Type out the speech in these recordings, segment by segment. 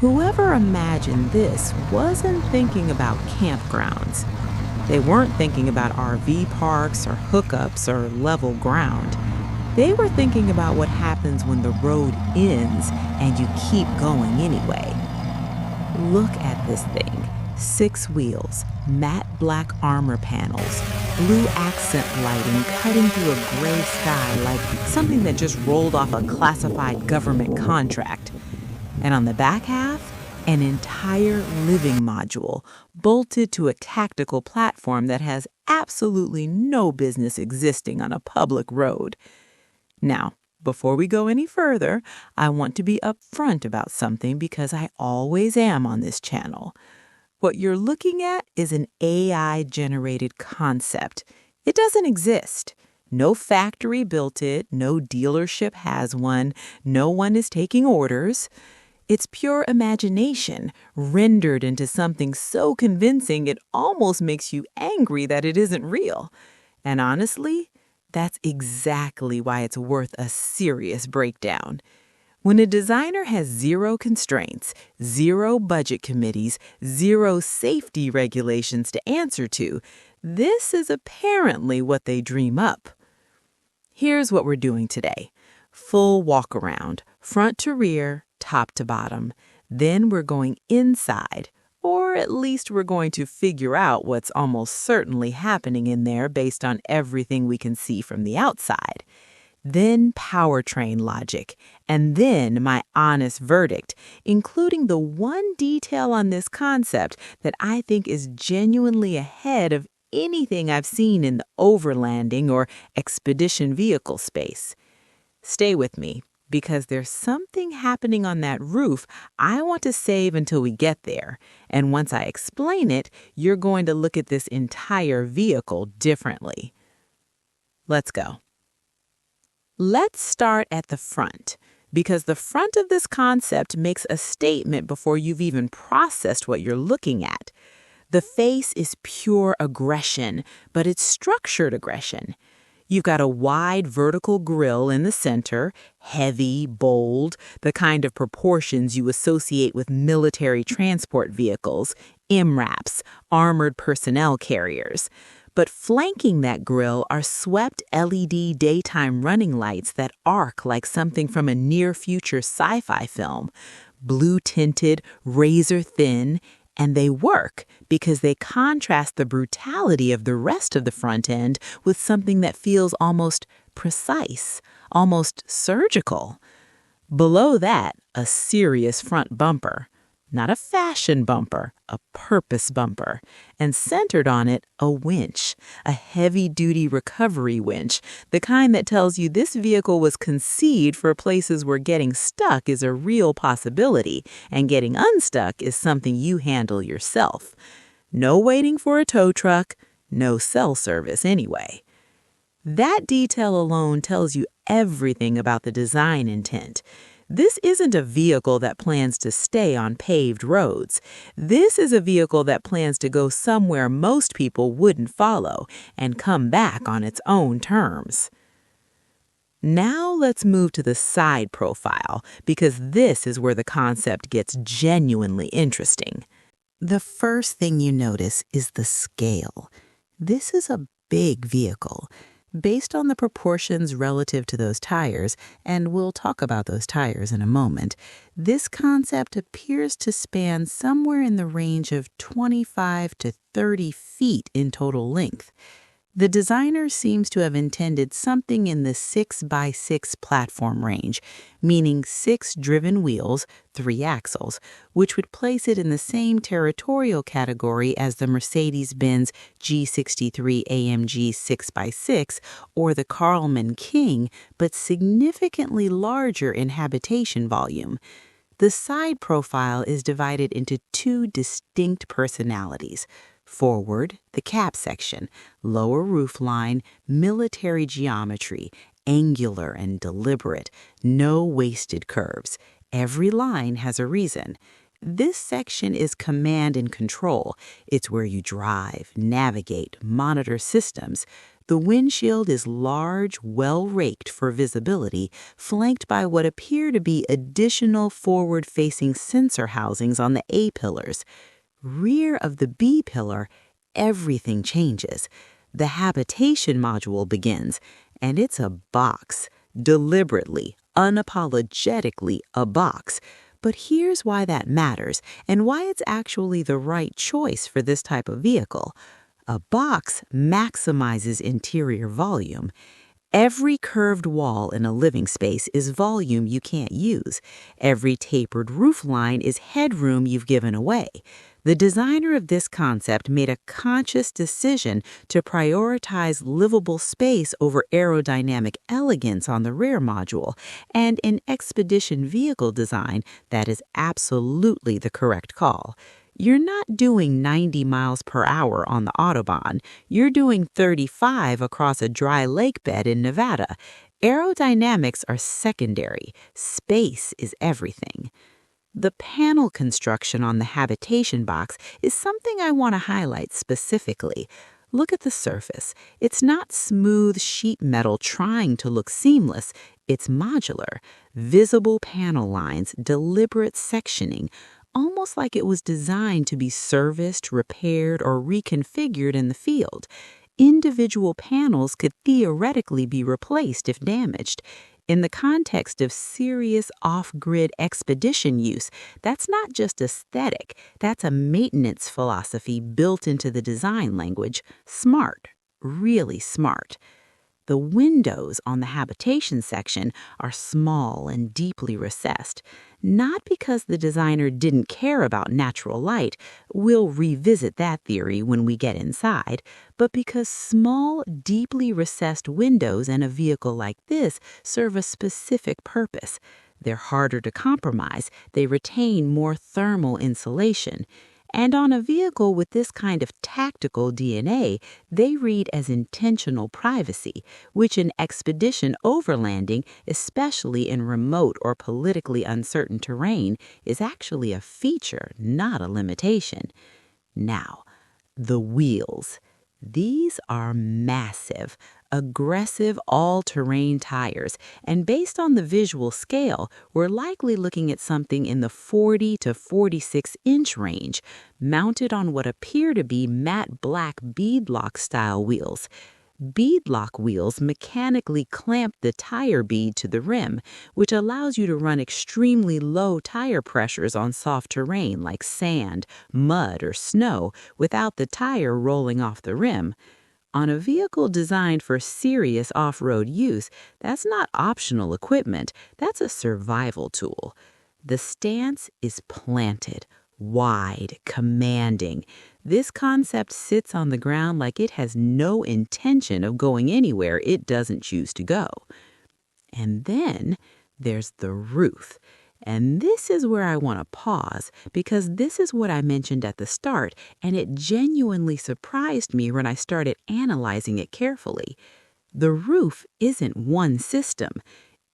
Whoever imagined this wasn't thinking about campgrounds. They weren't thinking about RV parks or hookups or level ground. They were thinking about what happens when the road ends and you keep going anyway. Look at this thing. 6 wheels, matte black armor panels, blue accent lighting cutting through a gray sky like something that just rolled off a classified government contract. And on the back half, an entire living module bolted to a tactical platform that has absolutely no business existing on a public road. Now, before we go any further, I want to be upfront about something because I always am on this channel. What you're looking at is an AI-generated concept. It doesn't exist. No factory built it, no dealership has one, no one is taking orders. It's pure imagination, rendered into something so convincing it almost makes you angry that it isn't real. And honestly, that's exactly why it's worth a serious breakdown. When a designer has 0 constraints, 0 budget committees, 0 safety regulations to answer to, this is apparently what they dream up. Here's what we're doing today. Full walk around, front to rear, top to bottom. Then we're going inside, or at least we're going to figure out what's almost certainly happening in there based on everything we can see from the outside. Then powertrain logic, and then my honest verdict, including the one detail on this concept that I think is genuinely ahead of anything I've seen in the overlanding or expedition vehicle space. Stay with me, because there's something happening on that roof I want to save until we get there. And once I explain it, you're going to look at this entire vehicle differently. Let's go. Let's start at the front, because the front of this concept makes a statement before you've even processed what you're looking at. The face is pure aggression, but it's structured aggression. You've got a wide vertical grille in the center, heavy, bold, the kind of proportions you associate with military transport vehicles, MRAPs, armored personnel carriers. But flanking that grille are swept LED daytime running lights that arc like something from a near-future sci-fi film, blue-tinted, razor-thin, and they work because they contrast the brutality of the rest of the front end with something that feels almost precise, almost surgical. Below that, a serious front bumper. Not a fashion bumper, a purpose bumper. And centered on it, a winch, a heavy-duty recovery winch, the kind that tells you this vehicle was conceived for places where getting stuck is a real possibility and getting unstuck is something you handle yourself. No waiting for a tow truck, no cell service anyway. That detail alone tells you everything about the design intent. This isn't a vehicle that plans to stay on paved roads. This is a vehicle that plans to go somewhere most people wouldn't follow and come back on its own terms. Now let's move to the side profile, because this is where the concept gets genuinely interesting. The first thing you notice is the scale. This is a big vehicle. Based on the proportions relative to those tires, and we'll talk about those tires in a moment, this concept appears to span somewhere in the range of 25 to 30 feet in total length. The designer seems to have intended something in the 6x6 platform range, meaning 6 driven wheels, 3 axles, which would place it in the same territorial category as the Mercedes-Benz G63 AMG 6x6 or the Karlmann King, but significantly larger in habitation volume. The side profile is divided into 2 distinct personalities. Forward, the cap section, lower roofline, military geometry, angular and deliberate, no wasted curves. Every line has a reason. This section is command and control. It's where you drive, navigate, monitor systems. The windshield is large, well-raked for visibility, flanked by what appear to be additional forward-facing sensor housings on the A-pillars. Rear of the B-pillar, everything changes. The habitation module begins, and it's a box, deliberately, unapologetically a box. But here's why that matters and why it's actually the right choice for this type of vehicle. A box maximizes interior volume. Every curved wall in a living space is volume you can't use. Every tapered roof line is headroom you've given away. The designer of this concept made a conscious decision to prioritize livable space over aerodynamic elegance on the rear module, and in expedition vehicle design, that is absolutely the correct call. You're not doing 90 miles per hour on the Autobahn. You're doing 35 across a dry lake bed in Nevada. Aerodynamics are secondary. Space is everything. The panel construction on the habitation box is something I want to highlight specifically. Look at the surface. It's not smooth sheet metal trying to look seamless. It's modular. Visible panel lines, deliberate sectioning, almost like it was designed to be serviced, repaired, or reconfigured in the field. Individual panels could theoretically be replaced if damaged. In the context of serious off-grid expedition use, that's not just aesthetic, that's a maintenance philosophy built into the design language. Smart, really smart. The windows on the habitation section are small and deeply recessed, not because the designer didn't care about natural light, we'll revisit that theory when we get inside, but because small, deeply recessed windows in a vehicle like this serve a specific purpose. They're harder to compromise, they retain more thermal insulation. And on a vehicle with this kind of tactical DNA, they read as intentional privacy, which in expedition overlanding, especially in remote or politically uncertain terrain, is actually a feature, not a limitation. Now, the wheels. These are massive, aggressive all-terrain tires, and based on the visual scale, we're likely looking at something in the 40 to 46-inch range, mounted on what appear to be matte black beadlock-style wheels. Beadlock wheels mechanically clamp the tire bead to the rim, which allows you to run extremely low tire pressures on soft terrain like sand, mud, or snow without the tire rolling off the rim. On a vehicle designed for serious off-road use, that's not optional equipment, that's a survival tool. The stance is planted, wide, commanding. This concept sits on the ground like it has no intention of going anywhere it doesn't choose to go. And then there's the roof. And this is where I want to pause, because this is what I mentioned at the start, and it genuinely surprised me when I started analyzing it carefully. The roof isn't one system.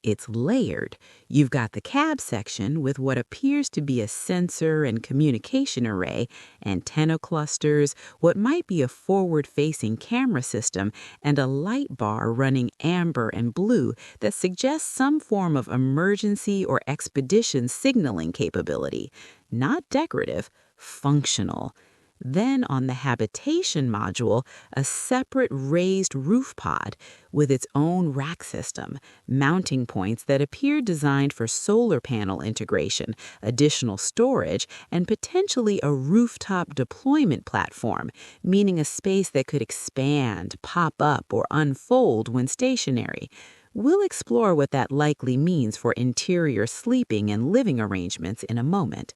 It's layered. You've got the cab section with what appears to be a sensor and communication array, antenna clusters, what might be a forward-facing camera system, and a light bar running amber and blue that suggests some form of emergency or expedition signaling capability. Not decorative, functional. Then on the habitation module, a separate raised roof pod with its own rack system, mounting points that appear designed for solar panel integration, additional storage, and potentially a rooftop deployment platform, meaning a space that could expand, pop up, or unfold when stationary. We'll explore what that likely means for interior sleeping and living arrangements in a moment.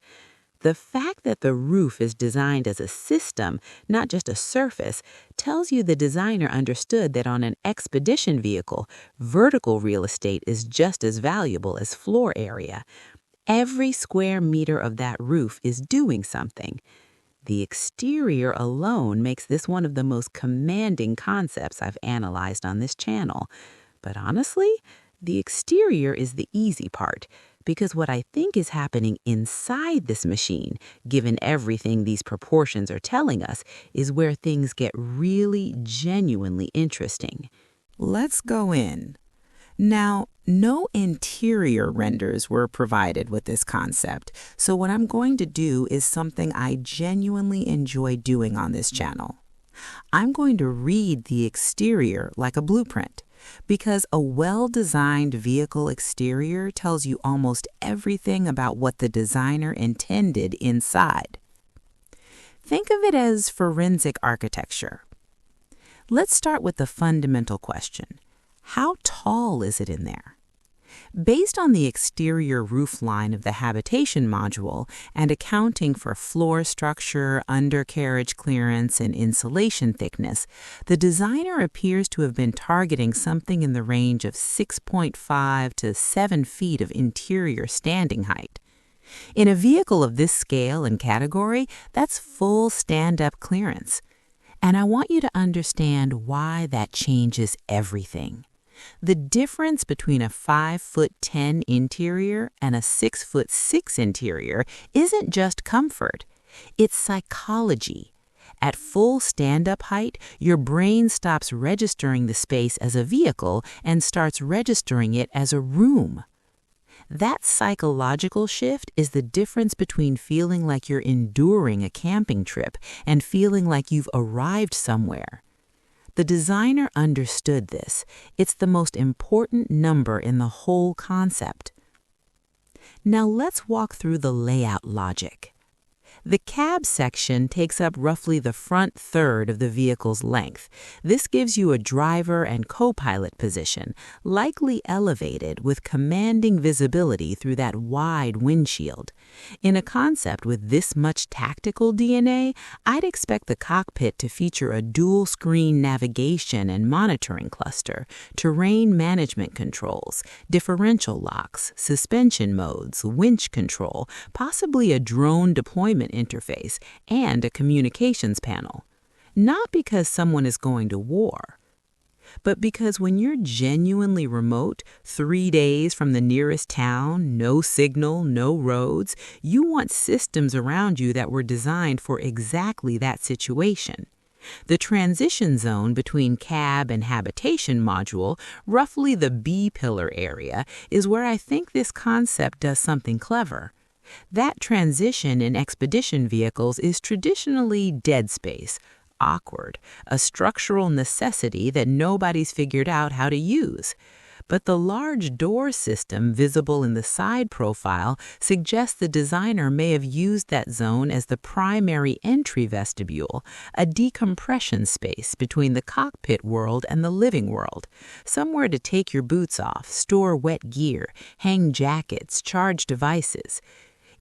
The fact that the roof is designed as a system, not just a surface, tells you the designer understood that on an expedition vehicle, vertical real estate is just as valuable as floor area. Every square meter of that roof is doing something. The exterior alone makes this one of the most commanding concepts I've analyzed on this channel. But honestly, the exterior is the easy part. because what I think is happening inside this machine, given everything these proportions are telling us, is where things get really genuinely interesting. Let's go in. Now, no interior renders were provided with this concept, so what I'm going to do is something I genuinely enjoy doing on this channel. I'm going to read the exterior like a blueprint, because a well-designed vehicle exterior tells you almost everything about what the designer intended inside. Think of it as forensic architecture. Let's start with the fundamental question. How tall is it in there? Based on the exterior roofline of the habitation module and accounting for floor structure, undercarriage clearance, and insulation thickness, the designer appears to have been targeting something in the range of 6.5 to 7 feet of interior standing height. In a vehicle of this scale and category, that's full stand-up clearance. And I want you to understand why that changes everything. The difference between a 5'10" interior and a 6'6" interior isn't just comfort, it's psychology. At full stand-up height, your brain stops registering the space as a vehicle and starts registering it as a room. That psychological shift is the difference between feeling like you're enduring a camping trip and feeling like you've arrived somewhere. The designer understood this. It's the most important number in the whole concept. Now let's walk through the layout logic. The cab section takes up roughly the front third of the vehicle's length. This gives you a driver and co-pilot position, likely elevated with commanding visibility through that wide windshield. In a concept with this much tactical DNA, I'd expect the cockpit to feature a dual-screen navigation and monitoring cluster, terrain management controls, differential locks, suspension modes, winch control, possibly a drone deployment interface, and a communications panel. Not because someone is going to war, but because when you're genuinely remote, 3 days from the nearest town, no signal, no roads, you want systems around you that were designed for exactly that situation. The transition zone between cab and habitation module, roughly the B-pillar area, is where I think this concept does something clever. That transition in expedition vehicles is traditionally dead space, awkward, a structural necessity that nobody's figured out how to use. But the large door system visible in the side profile suggests the designer may have used that zone as the primary entry vestibule, a decompression space between the cockpit world and the living world, somewhere to take your boots off, store wet gear, hang jackets, charge devices.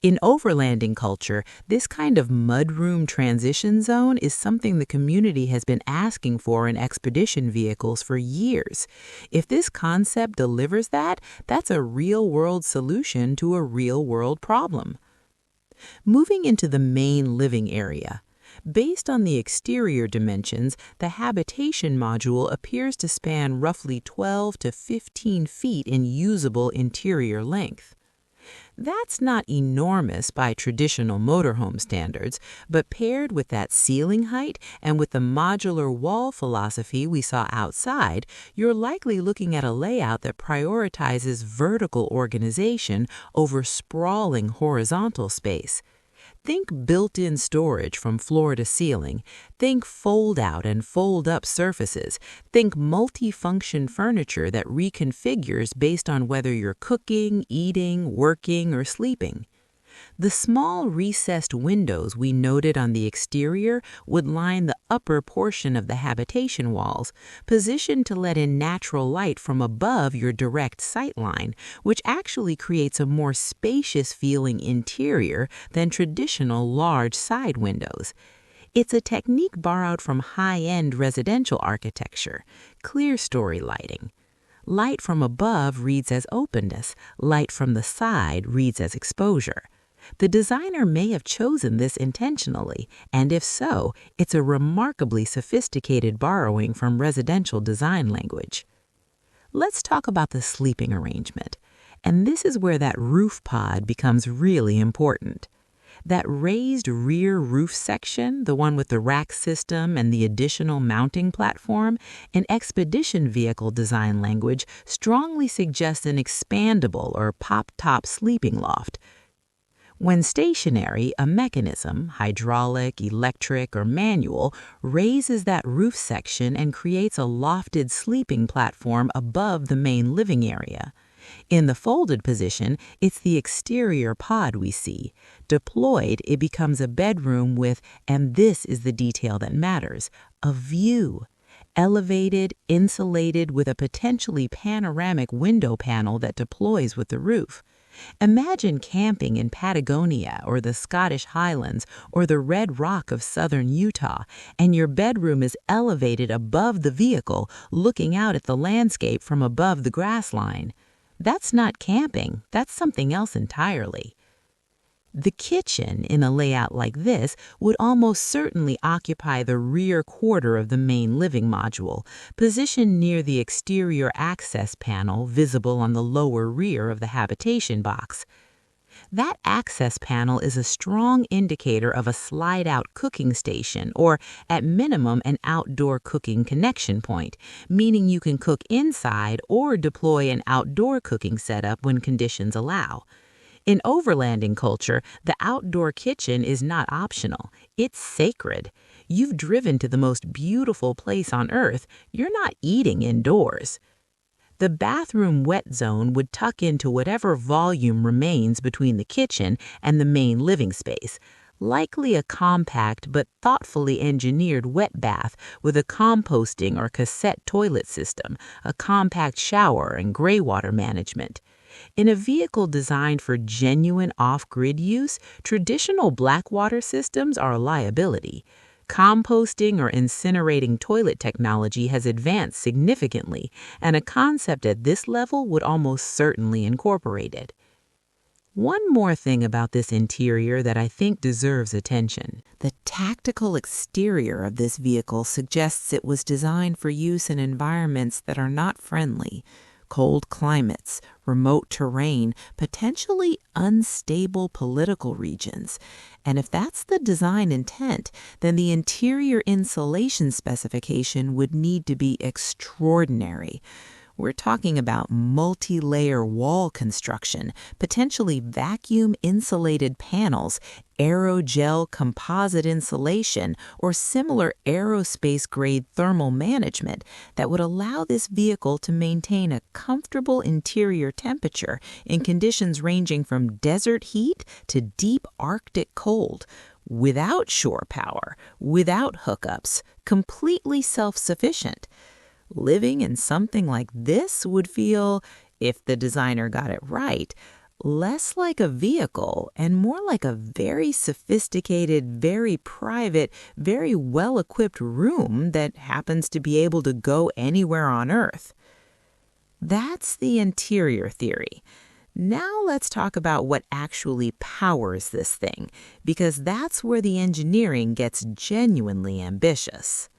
In overlanding culture, this kind of mudroom transition zone is something the community has been asking for in expedition vehicles for years. If this concept delivers that, that's a real-world solution to a real-world problem. Moving into the main living area. Based on the exterior dimensions, the habitation module appears to span roughly 12 to 15 feet in usable interior length. That's not enormous by traditional motorhome standards, but paired with that ceiling height and with the modular wall philosophy we saw outside, you're likely looking at a layout that prioritizes vertical organization over sprawling horizontal space. Think built-in storage from floor to ceiling. Think fold-out and fold-up surfaces. Think multi-function furniture that reconfigures based on whether you're cooking, eating, working, or sleeping. The small recessed windows we noted on the exterior would line the upper portion of the habitation walls, positioned to let in natural light from above your direct sight line, which actually creates a more spacious-feeling interior than traditional large side windows. It's a technique borrowed from high-end residential architecture, clear-story lighting. Light from above reads as openness, light from the side reads as exposure. The designer may have chosen this intentionally, and if so, it's a remarkably sophisticated borrowing from residential design language. Let's talk about the sleeping arrangement. And this is where that roof pod becomes really important. That raised rear roof section, the one with the rack system and the additional mounting platform, in expedition vehicle design language strongly suggests an expandable or pop-top sleeping loft. When stationary, a mechanism, hydraulic, electric, or manual, raises that roof section and creates a lofted sleeping platform above the main living area. In the folded position, it's the exterior pod we see. Deployed, it becomes a bedroom with, and this is the detail that matters, a view. Elevated, insulated with a potentially panoramic window panel that deploys with the roof. Imagine camping in Patagonia or the Scottish Highlands or the red rock of southern Utah, and your bedroom is elevated above the vehicle, looking out at the landscape from above the grass line. That's not camping, that's something else entirely. The kitchen, in a layout like this, would almost certainly occupy the rear quarter of the main living module, positioned near the exterior access panel visible on the lower rear of the habitation box. That access panel is a strong indicator of a slide-out cooking station, or at minimum an outdoor cooking connection point, meaning you can cook inside or deploy an outdoor cooking setup when conditions allow. In overlanding culture, the outdoor kitchen is not optional. It's sacred. You've driven to the most beautiful place on earth. You're not eating indoors. The bathroom wet zone would tuck into whatever volume remains between the kitchen and the main living space, likely a compact but thoughtfully engineered wet bath with a composting or cassette toilet system, a compact shower, and gray water management. In a vehicle designed for genuine off-grid use, traditional blackwater systems are a liability. Composting or incinerating toilet technology has advanced significantly, and a concept at this level would almost certainly incorporate it. One more thing about this interior that I think deserves attention. The tactical exterior of this vehicle suggests it was designed for use in environments that are not friendly. Cold climates, remote terrain, potentially unstable political regions. And if that's the design intent, then the interior insulation specification would need to be extraordinary. We're talking about multi-layer wall construction, potentially vacuum-insulated panels, aerogel composite insulation, or similar aerospace-grade thermal management that would allow this vehicle to maintain a comfortable interior temperature in conditions ranging from desert heat to deep Arctic cold, without shore power, without hookups, completely self-sufficient. Living in something like this would feel, if the designer got it right, less like a vehicle and more like a very sophisticated, very private, very well-equipped room that happens to be able to go anywhere on Earth. That's the interior theory. Now let's talk about what actually powers this thing, because that's where the engineering gets genuinely ambitious.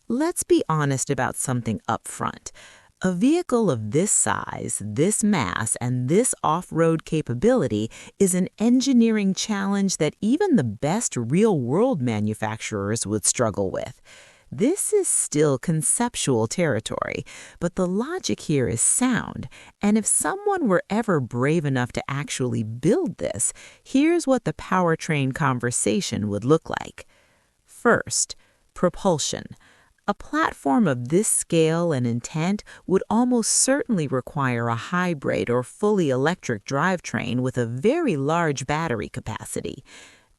Let's be honest about something up front. A vehicle of this size, this mass, and this off-road capability is an engineering challenge that even the best real-world manufacturers would struggle with. This is still conceptual territory, but the logic here is sound, and if someone were ever brave enough to actually build this, here's what the powertrain conversation would look like. First, propulsion. A platform of this scale and intent would almost certainly require a hybrid or fully electric drivetrain with a very large battery capacity.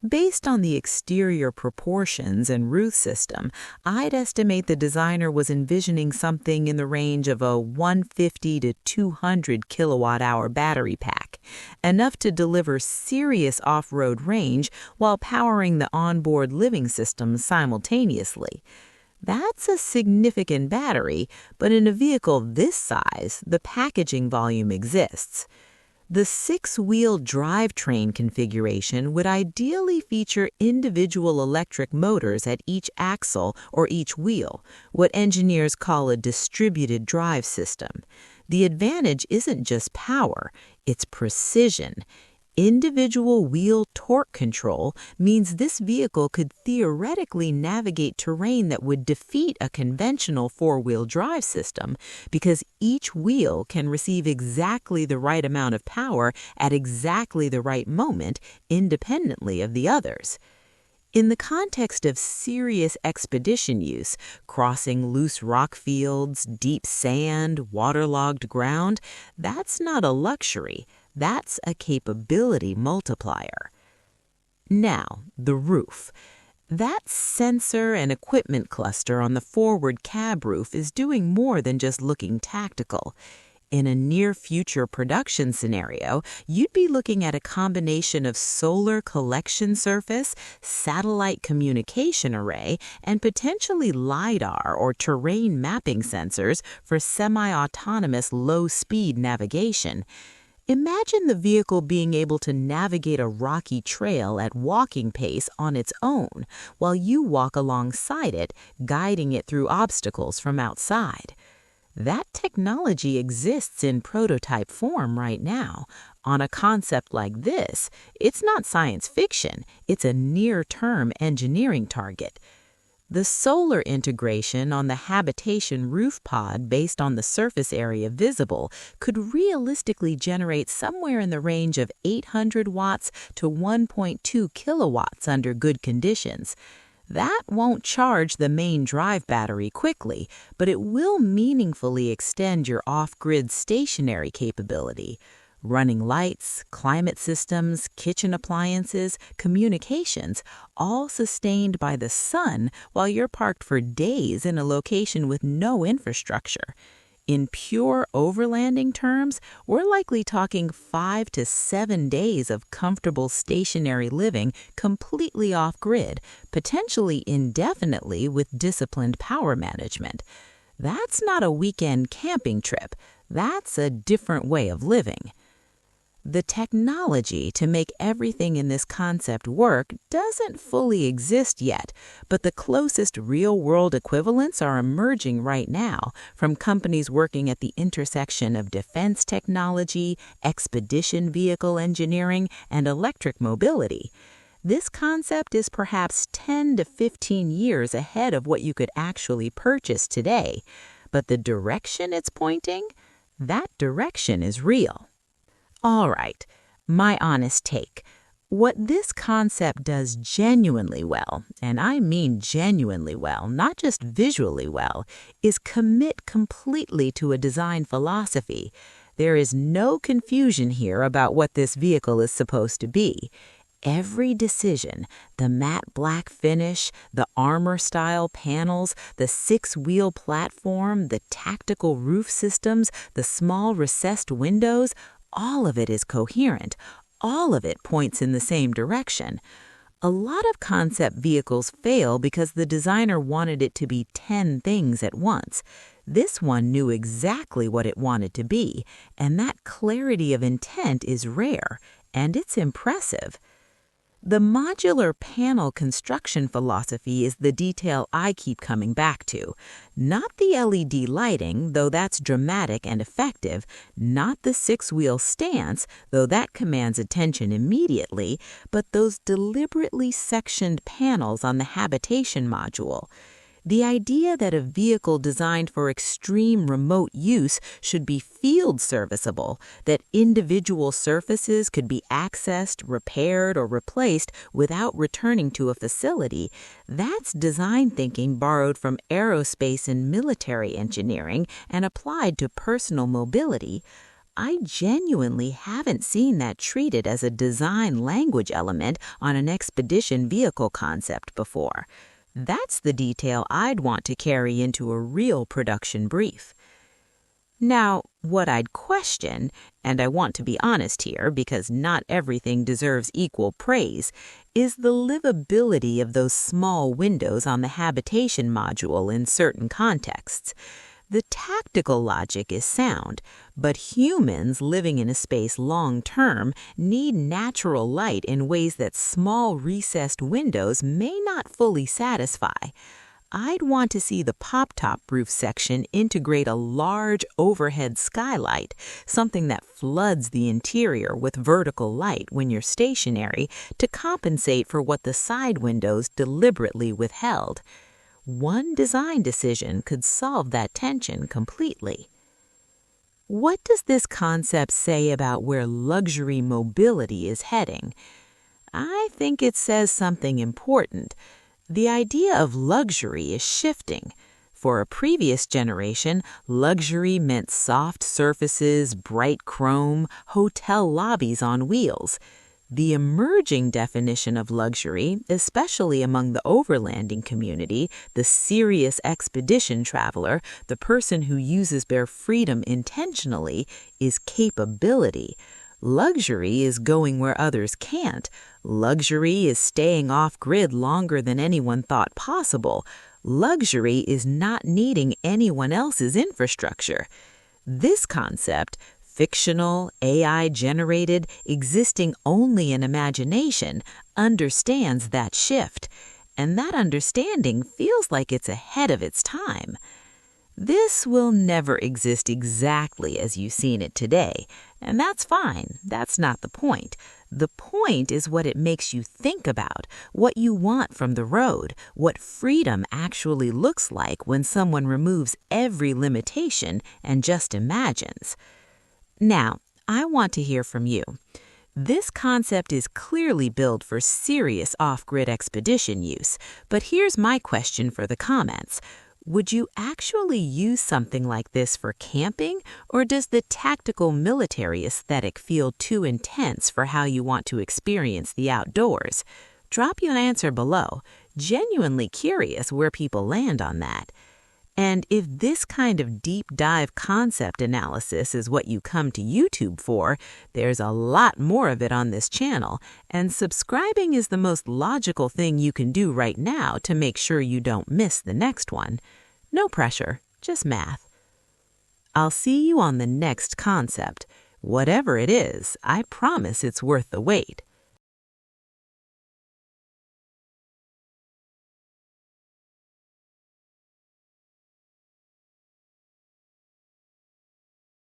Based on the exterior proportions and roof system, I'd estimate the designer was envisioning something in the range of a 150 to 200 kilowatt-hour battery pack, enough to deliver serious off-road range while powering the onboard living system simultaneously. That's a significant battery, but in a vehicle this size, the packaging volume exists. The six-wheel drivetrain configuration would ideally feature individual electric motors at each axle or each wheel, what engineers call a distributed drive system. The advantage isn't just power, It's precision. Individual wheel torque control means this vehicle could theoretically navigate terrain that would defeat a conventional four-wheel drive system because each wheel can receive exactly the right amount of power at exactly the right moment, independently of the others. In the context of serious expedition use, crossing loose rock fields, deep sand, waterlogged ground, that's not a luxury. That's a capability multiplier. Now, the roof. That sensor and equipment cluster on the forward cab roof is doing more than just looking tactical. In a near-future production scenario, you'd be looking at a combination of solar collection surface, satellite communication array, and potentially LiDAR or terrain mapping sensors for semi-autonomous low-speed navigation. Imagine the vehicle being able to navigate a rocky trail at walking pace on its own, while you walk alongside it, guiding it through obstacles from outside. That technology exists in prototype form right now. On a concept like this, it's not science fiction, it's a near-term engineering target. The solar integration on the habitation roof pod based on the surface area visible could realistically generate somewhere in the range of 800 watts to 1.2 kilowatts under good conditions. That won't charge the main drive battery quickly, but it will meaningfully extend your off-grid stationary capability. Running lights, climate systems, kitchen appliances, communications, all sustained by the sun while you're parked for days in a location with no infrastructure. In pure overlanding terms, we're likely talking 5 to 7 days of comfortable stationary living completely off-grid, potentially indefinitely with disciplined power management. That's not a weekend camping trip. That's a different way of living. The technology to make everything in this concept work doesn't fully exist yet, but the closest real-world equivalents are emerging right now from companies working at the intersection of defense technology, expedition vehicle engineering, and electric mobility. This concept is perhaps 10 to 15 years ahead of what you could actually purchase today, but the direction it's pointing, that direction is real. All right, my honest take. What this concept does genuinely well, and I mean genuinely well, not just visually well, is commit completely to a design philosophy. There is no confusion here about what this vehicle is supposed to be. Every decision, the matte black finish, the armor-style panels, the 6-wheel platform, the tactical roof systems, the small recessed windows, all of it is coherent. All of it points in the same direction. A lot of concept vehicles fail because the designer wanted it to be 10 things at once. This one knew exactly what it wanted to be, and that clarity of intent is rare, and it's impressive. The modular panel construction philosophy is the detail I keep coming back to. Not the LED lighting, though that's dramatic and effective, not the 6-wheel stance, though that commands attention immediately, but those deliberately sectioned panels on the habitation module. The idea that a vehicle designed for extreme remote use should be field serviceable, that individual surfaces could be accessed, repaired, or replaced without returning to a facility, that's design thinking borrowed from aerospace and military engineering and applied to personal mobility. I genuinely haven't seen that treated as a design language element on an expedition vehicle concept before. That's the detail I'd want to carry into a real production brief. Now, what I'd question, and I want to be honest here because not everything deserves equal praise, is the livability of those small windows on the habitation module in certain contexts. The tactical logic is sound, but humans living in a space long-term need natural light in ways that small recessed windows may not fully satisfy. I'd want to see the pop-top roof section integrate a large overhead skylight, something that floods the interior with vertical light when you're stationary to compensate for what the side windows deliberately withheld. One design decision could solve that tension completely. What does this concept say about where luxury mobility is heading? I think it says something important. The idea of luxury is shifting. For a previous generation, luxury meant soft surfaces, bright chrome, hotel lobbies on wheels. The emerging definition of luxury, especially among the overlanding community, the serious expedition traveler, the person who uses their freedom intentionally, is capability. Luxury is going where others can't. Luxury is staying off-grid longer than anyone thought possible. Luxury is not needing anyone else's infrastructure. This concept, fictional, AI-generated, existing only in imagination, understands that shift. And that understanding feels like it's ahead of its time. This will never exist exactly as you've seen it today, and that's fine. That's not the point. The point is what it makes you think about, what you want from the road, what freedom actually looks like when someone removes every limitation and just imagines. Now, I want to hear from you. This concept is clearly built for serious off-grid expedition use, but here's my question for the comments. Would you actually use something like this for camping, or does the tactical military aesthetic feel too intense for how you want to experience the outdoors? Drop your answer below. Genuinely curious where people land on that. And if this kind of deep dive concept analysis is what you come to YouTube for, there's a lot more of it on this channel, and subscribing is the most logical thing you can do right now to make sure you don't miss the next one. No pressure, just math. I'll see you on the next concept. Whatever it is, I promise it's worth the wait.